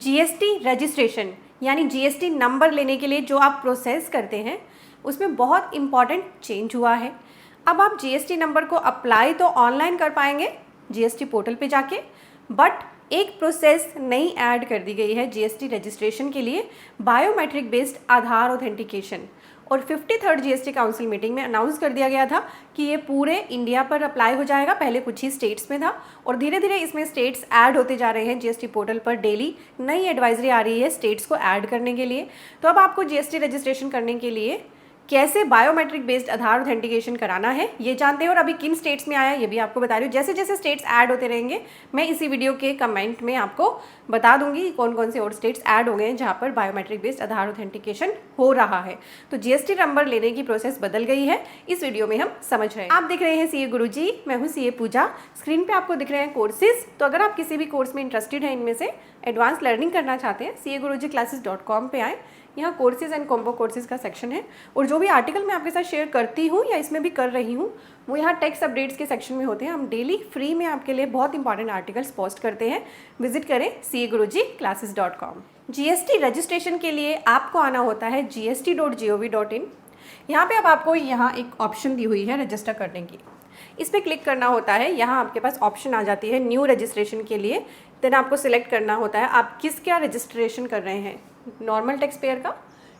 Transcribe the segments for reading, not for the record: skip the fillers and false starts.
GST registration यानी GST number लेने के लिए जो आप प्रोसेस करते हैं उसमें बहुत इम्पॉर्टेंट चेंज हुआ है। अब आप जीएसटी नंबर को अप्लाई तो ऑनलाइन कर पाएंगे जीएसटी पोर्टल पे जाके, बट एक प्रोसेस नई ऐड कर दी गई है जीएसटी रजिस्ट्रेशन के लिए, बायोमेट्रिक बेस्ड आधार ऑथेंटिकेशन। और 53rd जीएसटी काउंसिल मीटिंग में अनाउंस कर दिया गया था कि ये पूरे इंडिया पर अप्लाई हो जाएगा। पहले कुछ ही स्टेट्स में था और धीरे धीरे इसमें स्टेट्स ऐड होते जा रहे हैं। जीएसटी पोर्टल पर डेली नई एडवाइजरी आ रही है स्टेट्स को ऐड करने के लिए। तो अब आपको जीएसटी रजिस्ट्रेशन करने के लिए कैसे बायोमेट्रिक बेस्ड आधार ऑथेंटिकेशन कराना है ये जानते हैं, और अभी किन स्टेट्स में आया ये भी आपको बता रही हूँ। जैसे जैसे स्टेट्स ऐड होते रहेंगे मैं इसी वीडियो के कमेंट में आपको बता दूंगी कौन कौन से और स्टेट्स ऐड हो गए हैं जहाँ पर बायोमेट्रिक बेस्ड आधार ऑथेंटिकेशन हो रहा है। तो जीएसटी नंबर लेने की प्रोसेस बदल गई है, इस वीडियो में हम समझ रहे हैं। आप देख रहे हैं सीए गुरुजी, मैं हूँ सीए पूजा। स्क्रीन पे आपको दिख रहे हैं कोर्सेज। तो अगर आप किसी भी कोर्स में इंटरेस्टेड हैं, इनमें से एडवांस लर्निंग करना चाहते हैं, CA-Guruji-Classes.com पे आए। यहाँ कोर्सेज एंड कॉम्बो कोर्सेज का सेक्शन है और जो भी आर्टिकल मैं आपके साथ शेयर करती हूँ या इसमें भी कर रही हूँ वो यहाँ टेक्स्ट अपडेट्स के सेक्शन में होते हैं। हम डेली फ्री में आपके लिए बहुत इंपॉर्टेंट आर्टिकल्स पोस्ट करते हैं। विजिट करें CA-Guruji-Classes.com। जीएसटी रजिस्ट्रेशन के लिए आपको आना होता है gst.gov.in। यहाँ पे अब आपको यहाँ एक ऑप्शन दी हुई है रजिस्टर करने की, इस पर क्लिक करना होता है। यहाँ आपके पास ऑप्शन आ जाती है न्यू रजिस्ट्रेशन के लिए। देन आपको सिलेक्ट करना होता है आप किसका रजिस्ट्रेशन कर रहे हैं, नॉर्मल टैक्स पेयर का,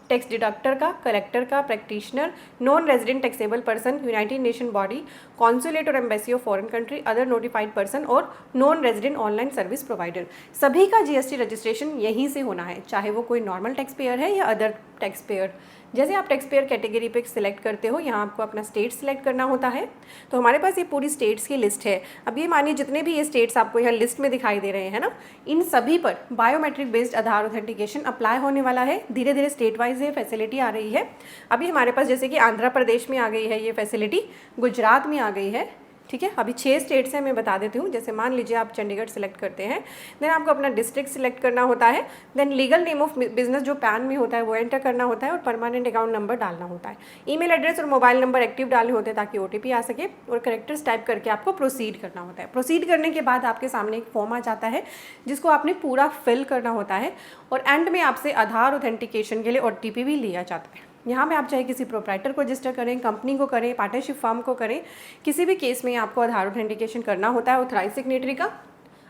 टैक्स डिडक्टर का, कलेक्टर का, practitioner, non resident taxable person, United Nation body, consulate और embassy of foreign country, other notified person और non resident online service provider. सभी का जीएसटी रजिस्ट्रेशन यहीं से होना है, चाहे वो कोई नॉर्मल टैक्स पेयर है या अदर टैक्स पेयर। जैसे आप टैक्स पेयर कैटेगरी पे सिलेक्ट करते हो, यहाँ आपको अपना स्टेट सिलेक्ट करना होता है। तो हमारे पास ये पूरी स्टेट्स की लिस्ट है। अब ये मानिए जितने भी ये स्टेट्स आपको यहाँ लिस्ट में दिखाई दे रहे हैं ना, इन सभी पर बायोमेट्रिक बेस्ड आधार ऑथेंटिकेशन अप्लाई होने वाला है। धीरे धीरे स्टेट वाइज ये फैसिलिटी आ रही है। अभी हमारे पास जैसे कि आंध्र प्रदेश में आ गई है ये फैसिलिटी, गुजरात में आ गई है, ठीक है। अभी 6 स्टेट्स हैं, मैं बता देती हूँ। जैसे मान लीजिए आप चंडीगढ़ सेलेक्ट करते हैं, देन आपको अपना डिस्ट्रिक्ट सिलेक्ट करना होता है। Then legal name of business जो पैन में होता है वो एंटर करना होता है और परमानेंट अकाउंट नंबर डालना होता है। ईमेल एड्रेस और मोबाइल नंबर एक्टिव डालने होते हैं ताकि OTP आ सके, और करेक्टर्स टाइप करके आपको प्रोसीड करना होता है। प्रोसीड करने के बाद आपके सामने एक फॉर्म आ जाता है जिसको आपने पूरा फिल करना होता है, और एंड में आपसे आधार ऑथेंटिकेशन के लिए OTP भी लिया जाता है। यहाँ पे आप चाहे किसी प्रोप्राइटर को रजिस्टर करें, कंपनी को करें, पार्टनरशिप फर्म को करें, किसी भी केस में आपको आधार ऑथेंटिकेशन करना होता है ऑथराइज सिग्नेटरी का।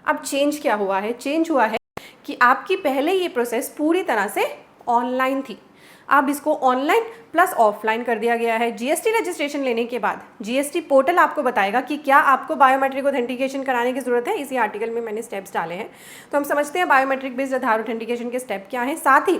अब चेंज क्या हुआ है? चेंज हुआ है कि आपकी पहले ये प्रोसेस पूरी तरह से ऑनलाइन थी, अब इसको ऑनलाइन प्लस ऑफलाइन कर दिया गया है। जीएसटी रजिस्ट्रेशन लेने के बाद जीएसटी पोर्टल आपको बताएगा कि क्या आपको बायोमेट्रिक ऑथेंटिकेशन कराने की ज़रूरत है। इसी आर्टिकल में मैंने स्टेप्स डाले हैं, तो हम समझते हैं बायोमेट्रिक बेस्ड आधार ऑथेंटिकेशन के स्टेप क्या हैं। साथ ही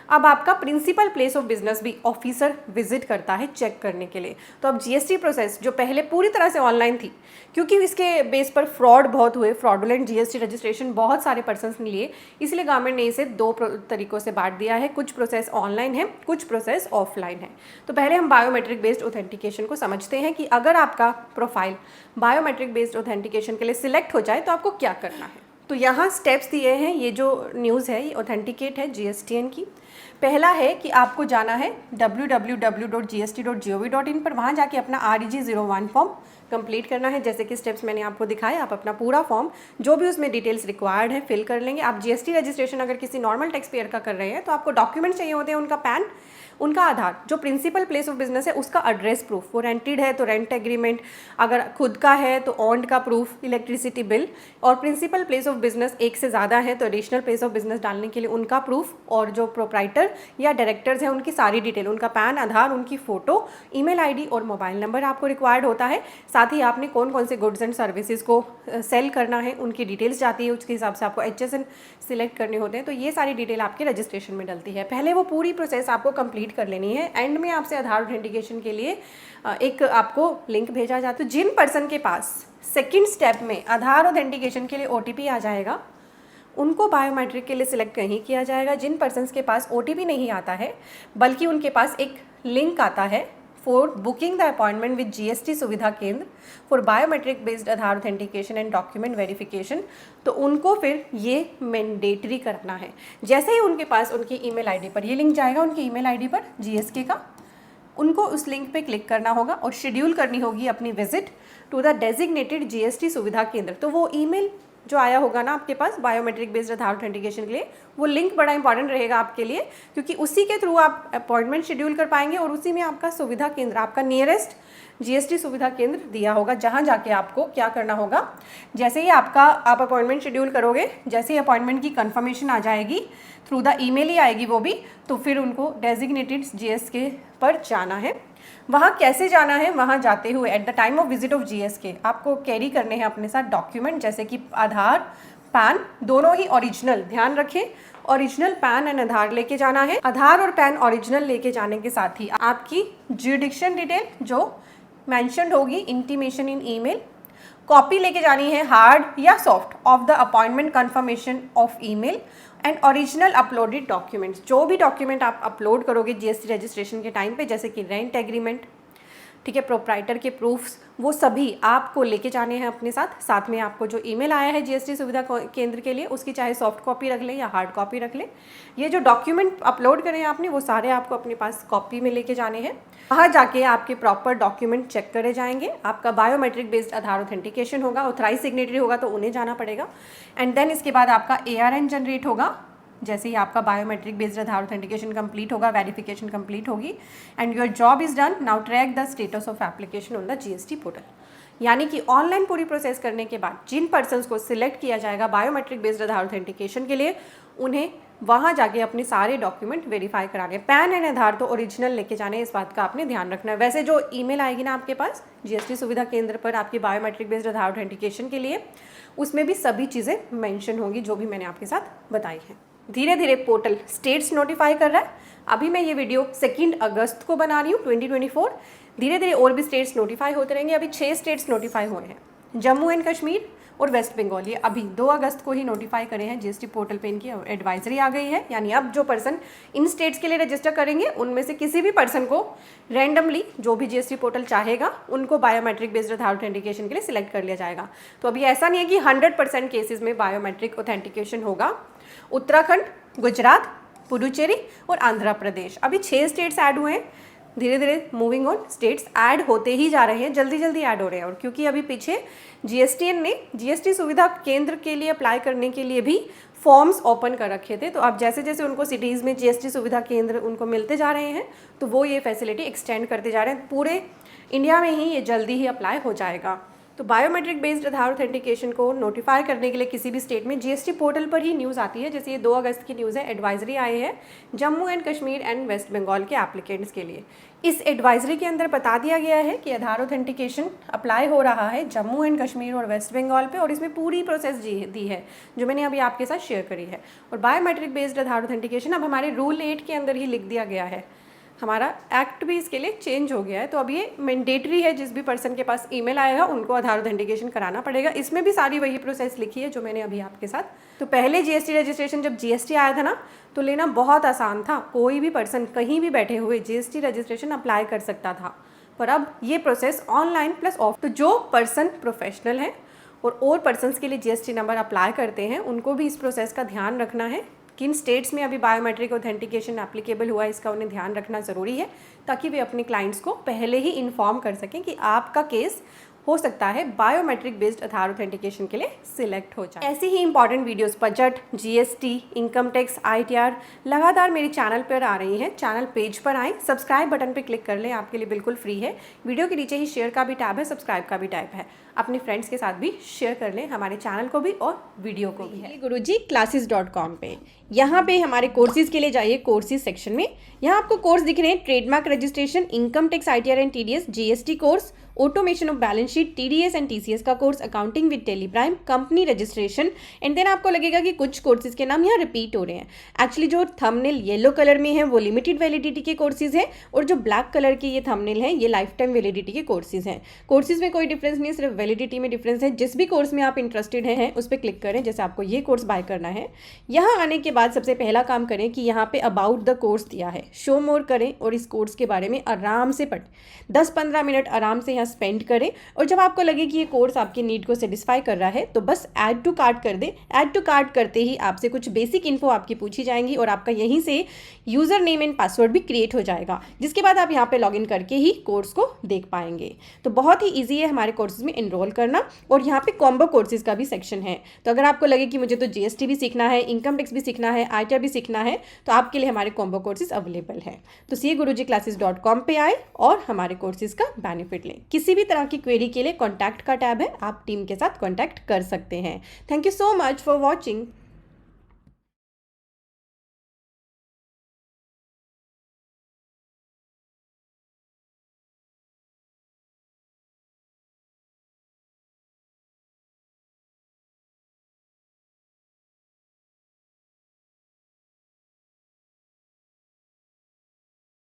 अब आपका प्रिंसिपल प्लेस ऑफ बिजनेस भी ऑफिसर विजिट करता है चेक करने के लिए। तो अब जीएसटी प्रोसेस जो पहले पूरी तरह से ऑनलाइन थी, क्योंकि इसके बेस पर फ्रॉड बहुत हुए, फ्रॉडुलेंट जीएसटी रजिस्ट्रेशन बहुत सारे पर्सन्स ने लिए, इसलिए गवर्नमेंट ने इसे 2 तरीकों से बांट दिया है। कुछ प्रोसेस ऑनलाइन है, कुछ प्रोसेस ऑफलाइन है। तो पहले हम बायोमेट्रिक बेस्ड ऑथेंटिकेशन को समझते हैं कि अगर आपका प्रोफाइल बायोमेट्रिक बेस्ड ऑथेंटिकेशन के लिए सिलेक्ट हो जाए तो आपको क्या करना है। तो यहाँ स्टेप्स दिए हैं। ये जो न्यूज़ है ये ऑथेंटिकेट है GSTN की। पहला है कि आपको जाना है www.gst.gov.in पर, वहाँ जाके अपना REG-01 फॉर्म कंप्लीट करना है। जैसे कि स्टेप्स मैंने आपको दिखाए, आप अपना पूरा फॉर्म जो भी उसमें डिटेल्स रिक्वायर्ड है फिल कर लेंगे। आप जीएसटी रजिस्ट्रेशन अगर किसी नॉर्मल टैक्स पेयर का कर रहे हैं तो आपको डॉक्यूमेंट चाहिए होते हैं, उनका पैन, उनका आधार, जो प्रिंसिपल प्लेस ऑफ बिजनेस है उसका एड्रेस प्रूफ, वो रेंटेड है तो रेंट एग्रीमेंट, अगर खुद का है तो ऑन्ड का प्रूफ, इलेक्ट्रिसिटी बिल, और प्रिंसिपल प्लेस ऑफ बिजनेस एक से ज़्यादा है तो एडिशनल प्लेस ऑफ बिजनेस डालने के लिए उनका प्रूफ, और जो प्रोप्राइटर या डायरेक्टर्स हैं उनकी सारी डिटेल, उनका पैन, आधार, उनकी फ़ोटो, ईमेल आईडी और मोबाइल नंबर आपको रिक्वायर्ड होता है। साथ ही आपने कौन कौन से गुड्स एंड सर्विसेज को सेल करना है उनकी डिटेल्स जाती है, उसके हिसाब से आपको HSN सिलेक्ट करने होते हैं। तो ये सारी डिटेल आपके रजिस्ट्रेशन में डलती है। पहले वो पूरी प्रोसेस आपको कंप्लीट कर लेनी है। एंड में आपसे आधार ऑथेंटिकेशन के लिए एक आपको लिंक भेजा जाता है। जिन पर्सन के पास सेकेंड स्टेप में आधार ऑथेंटिकेशन के लिए OTP आ जाएगा उनको बायोमेट्रिक के लिए सिलेक्ट नहीं किया जाएगा। जिन पर्सन्स के पास OTP नहीं आता है बल्कि उनके पास एक लिंक आता है for booking the appointment with GST सुविधा केंद्र for biometric based Aadhaar authentication and document verification, तो उनको फिर ये मैंडेटरी करना है। जैसे ही उनके पास उनकी ईमेल आईडी पर ये लिंक जाएगा, उनकी ईमेल आईडी पर GSK का, उनको उस लिंक पे क्लिक करना होगा और शेड्यूल करनी होगी अपनी visit to the designated GST सुविधा केंद्र। तो वो ईमेल जो आया होगा ना आपके पास बायोमेट्रिक बेस्ड आधार ऑथेंटिकेशन के लिए, वो लिंक बड़ा इंपॉर्टेंट रहेगा आपके लिए, क्योंकि उसी के थ्रू आप अपॉइंटमेंट शेड्यूल कर पाएंगे और उसी में आपका सुविधा केंद्र, आपका नियरेस्ट जीएसटी सुविधा केंद्र दिया होगा, जहाँ जाके आपको क्या करना होगा। जैसे ही आप अपॉइंटमेंट शेड्यूल करोगे, जैसे ही अपॉइंटमेंट की कंफर्मेशन आ जाएगी, थ्रू द ईमेल ही आएगी वो भी, तो फिर उनको डेजिग्नेटेड जीएसके पर जाना है। वहाँ कैसे जाना है, वहाँ जाते हुए at the time of visit of GSK आपको कैरी करने हैं अपने साथ डॉक्यूमेंट, जैसे कि आधार, पैन, दोनों ही ओरिजिनल, ध्यान रखें ओरिजिनल पैन एंड आधार लेके जाना है। आधार और पैन ओरिजिनल लेके जाने के साथ ही आपकी ज्यूरिडिक्शन डिटेल जो मेंशन्ड होगी इंटीमेशन इन ईमेल, कॉपी लेके जानी है हार्ड या soft of the appointment confirmation of email and original uploaded documents. जो भी डॉक्यूमेंट आप अपलोड करोगे जीएसटी रजिस्ट्रेशन के टाइम पे, जैसे कि रेंट एग्रीमेंट, ठीक है, प्रोप्राइटर के प्रूफ्स, वो सभी आपको लेके जाने हैं अपने साथ। साथ में आपको जो ईमेल आया है जीएसटी सुविधा केंद्र के लिए, उसकी चाहे सॉफ्ट कॉपी रख लें या हार्ड कॉपी रख लें। ये जो डॉक्यूमेंट अपलोड करें आपने, वो सारे आपको अपने पास कॉपी में लेके जाने हैं। वहाँ जाके आपके प्रॉपर डॉक्यूमेंट चेक करे जाएंगे। आपका बायोमेट्रिक बेस्ड आधार ऑथेंटिकेशन होगा, ऑथराइज सिग्नेटरी होगा तो उन्हें जाना पड़ेगा। एंड देन इसके बाद आपका ARN जनरेट होगा। जैसे ही आपका बायोमेट्रिक बेस्ड आधार ऑथेंटिकेशन कंप्लीट होगा, वेरिफिकेशन कंप्लीट होगी and your job is done. Now track the status of application on the GST portal. यानी कि ऑनलाइन पूरी प्रोसेस करने के बाद जिन पर्सन्स को सिलेक्ट किया जाएगा बायोमेट्रिक बेस्ड आधार ऑथेंटिकेशन के लिए, उन्हें वहाँ जाके अपने सारे डॉक्यूमेंट वेरीफाई कराने। पैन एंड आधार तो ओरिजिनल लेके जाने, इस बात का आपने ध्यान रखना है। वैसे जो ईमेल आएगी ना आपके पास जीएसटी सुविधा केंद्र पर आपकी बायोमेट्रिक बेस्ड आधार ऑथेंटिकेशन के लिए, उसमें भी सभी चीज़ें मेंशन होंगी जो भी मैंने आपके साथ बताई हैं। धीरे धीरे पोर्टल स्टेट्स नोटिफाई कर रहा है। अभी मैं ये वीडियो 2 अगस्त को बना रही हूँ 2024। धीरे धीरे और भी स्टेट्स नोटिफाई होते रहेंगे। अभी 6 स्टेट्स नोटिफाई हुए हैं, जम्मू एंड कश्मीर और वेस्ट बंगाल। ये अभी 2 अगस्त को ही नोटिफाई करे हैं। जीएसटी पोर्टल पे इनकी एडवाइजरी आ गई है, यानी अब जो पर्सन इन स्टेट्स के लिए रजिस्टर करेंगे, उनमें से किसी भी पर्सन को रैंडमली जो भी जीएसटी पोर्टल चाहेगा, उनको बायोमेट्रिक बेस्ड आधार ऑथेंटिकेशन के लिए सिलेक्ट कर लिया जाएगा। तो अभी ऐसा नहीं है कि 100% केसेस में बायोमेट्रिक ऑथेंटिकेशन होगा। उत्तराखंड, गुजरात, पुडुचेरी और आंध्र प्रदेश, अभी 6 स्टेट्स ऐड हुए हैं। धीरे धीरे मूविंग ऑन, स्टेट्स ऐड होते ही जा रहे हैं, जल्दी जल्दी ऐड हो रहे हैं। और क्योंकि अभी पीछे जीएसटीएन ने जीएसटी सुविधा केंद्र के लिए अप्लाई करने के लिए भी फॉर्म्स ओपन कर रखे थे, तो अब जैसे जैसे उनको सिटीज़ में जीएसटी सुविधा केंद्र उनको मिलते जा रहे हैं, तो वो ये फैसिलिटी एक्सटेंड करते जा रहे हैं। पूरे इंडिया में ही ये जल्दी ही अप्लाई हो जाएगा। तो बायोमेट्रिक बेस्ड आधार ऑथेंटिकेशन को नोटिफाई करने के लिए किसी भी स्टेट में जीएसटी पोर्टल पर ही न्यूज़ आती है। जैसे ये 2 अगस्त की न्यूज़ है, एडवाइजरी आई है Jammu and Kashmir and West Bengal के एप्लीकेंट्स के लिए। इस एडवाइजरी के अंदर बता दिया गया है कि आधार ऑथेंटिकेशन अप्लाई हो रहा है जम्मू एंड कश्मीर और वेस्ट बंगाल पे, और इसमें पूरी प्रोसेस दी है जो मैंने अभी आपके साथ शेयर करी है। और बायोमेट्रिक बेस्ड आधार ऑथेंटिकेशन अब हमारे रूल 8 के अंदर ही लिख दिया गया है। हमारा एक्ट भी इसके लिए चेंज हो गया है, तो अब ये मैंडेटरी है। जिस भी पर्सन के पास ईमेल आएगा उनको आधार ऑथेंटिकेशन कराना पड़ेगा। इसमें भी सारी वही प्रोसेस लिखी है जो मैंने अभी आपके साथ। तो पहले जीएसटी रजिस्ट्रेशन, जब जीएसटी आया था ना, तो लेना बहुत आसान था। कोई भी पर्सन कहीं भी बैठे हुए जीएसटी रजिस्ट्रेशन अप्लाई कर सकता था। पर अब ये प्रोसेस ऑनलाइन प्लस ऑफ, तो जो पर्सन प्रोफेशनल है और पर्सन्स के लिए जीएसटी नंबर अप्लाई करते हैं, उनको भी इस प्रोसेस का ध्यान रखना है। किन स्टेट्स में अभी बायोमेट्रिक ऑथेंटिकेशन एप्लीकेबल हुआ है, इसका उन्हें ध्यान रखना ज़रूरी है, ताकि वे अपने क्लाइंट्स को पहले ही इन्फॉर्म कर सकें कि आपका केस हो सकता है बायोमेट्रिक बेस्ड आधार ऑथेंटिकेशन के लिए सिलेक्ट हो जाए। ऐसी ही important videos budget, GST, income tax, ITR लगातार मेरे चैनल पर आ रही हैं। चैनल पेज पर आएँ, सब्सक्राइब बटन पर क्लिक कर लें, आपके लिए बिल्कुल फ्री है। वीडियो के नीचे ही शेयर का भी टैब है, सब्सक्राइब का भी टैब है। अपने फ्रेंड्स के साथ भी शेयर कर लें, हमारे चैनल को भी और वीडियो को भी है। गुरुजी classes.com पे, यहाँ पे हमारे कोर्सेज के लिए जाइए। कोर्सेज सेक्शन में यहाँ आपको कोर्स दिख रहे हैं, trademark registration, income tax, ITR and TDS, GST course, automation of balance sheet, TDS and TCS का course, accounting with Tally Prime, company registration. And then आपको लगेगा कि कुछ कोर्सेज के नाम यहाँ रिपीट हो रहे हैं। एक्चुअली जो थंबनेल येलो कलर में है वो लिमिटेड वैलिडिटी के कोर्सेज हैं, और जो ब्लैक कलर की ये थंबनेल है ये लाइफ टाइम वैलिडिटी के कोर्सेज हैं। कोर्सेज में कोई डिफरेंस नहीं है, सिर्फ वैलिडिटी में डिफरेंस है। जिस भी कोर्स में आप इंटरेस्टेड हैं उस पर क्लिक करें। जैसे आपको ये कोर्स बाय करना है, यहाँ आने के बाद सबसे पहला काम करें कि यहाँ पे अबाउट द कोर्स दिया है, शो मोर करें और इस कोर्स के बारे में आराम से पढ़ें। 10-15 मिनट आराम से यहाँ स्पेंड करें, और जब आपको लगे कि ये कोर्स आपकी नीड को सेटिस्फाई कर रहा है तो बस ऐड टू कार्ट कर दें। ऐड टू कार्ट करते ही आपसे कुछ बेसिक इन्फो आपकी पूछी जाएंगी और आपका यहीं से यूज़र नेम एंड पासवर्ड भी क्रिएट हो जाएगा, जिसके बाद आप यहाँ पे लॉगिन करके ही कोर्स को देख पाएंगे। तो बहुत ही ईजी है हमारे कोर्सेज में इनरोल करना। और यहाँ पे कॉम्बो कोर्सेज का भी सेक्शन है, तो अगर आपको लगे कि मुझे तो जीएसटी भी सीखना है, इनकम टैक्स भी सीखना है, आईटीआर भी सीखना है, तो आपके लिए हमारे कॉम्बो कोर्सेज अवेलेबल है। तो cagurujiclasses.com पे आए और हमारे कोर्सेज का बेनिफिट लें। किसी भी तरह की क्वेरी के लिए कॉन्टैक्ट का टैब है, आप टीम के साथ कॉन्टैक्ट कर सकते हैं। Thank you so much for watching.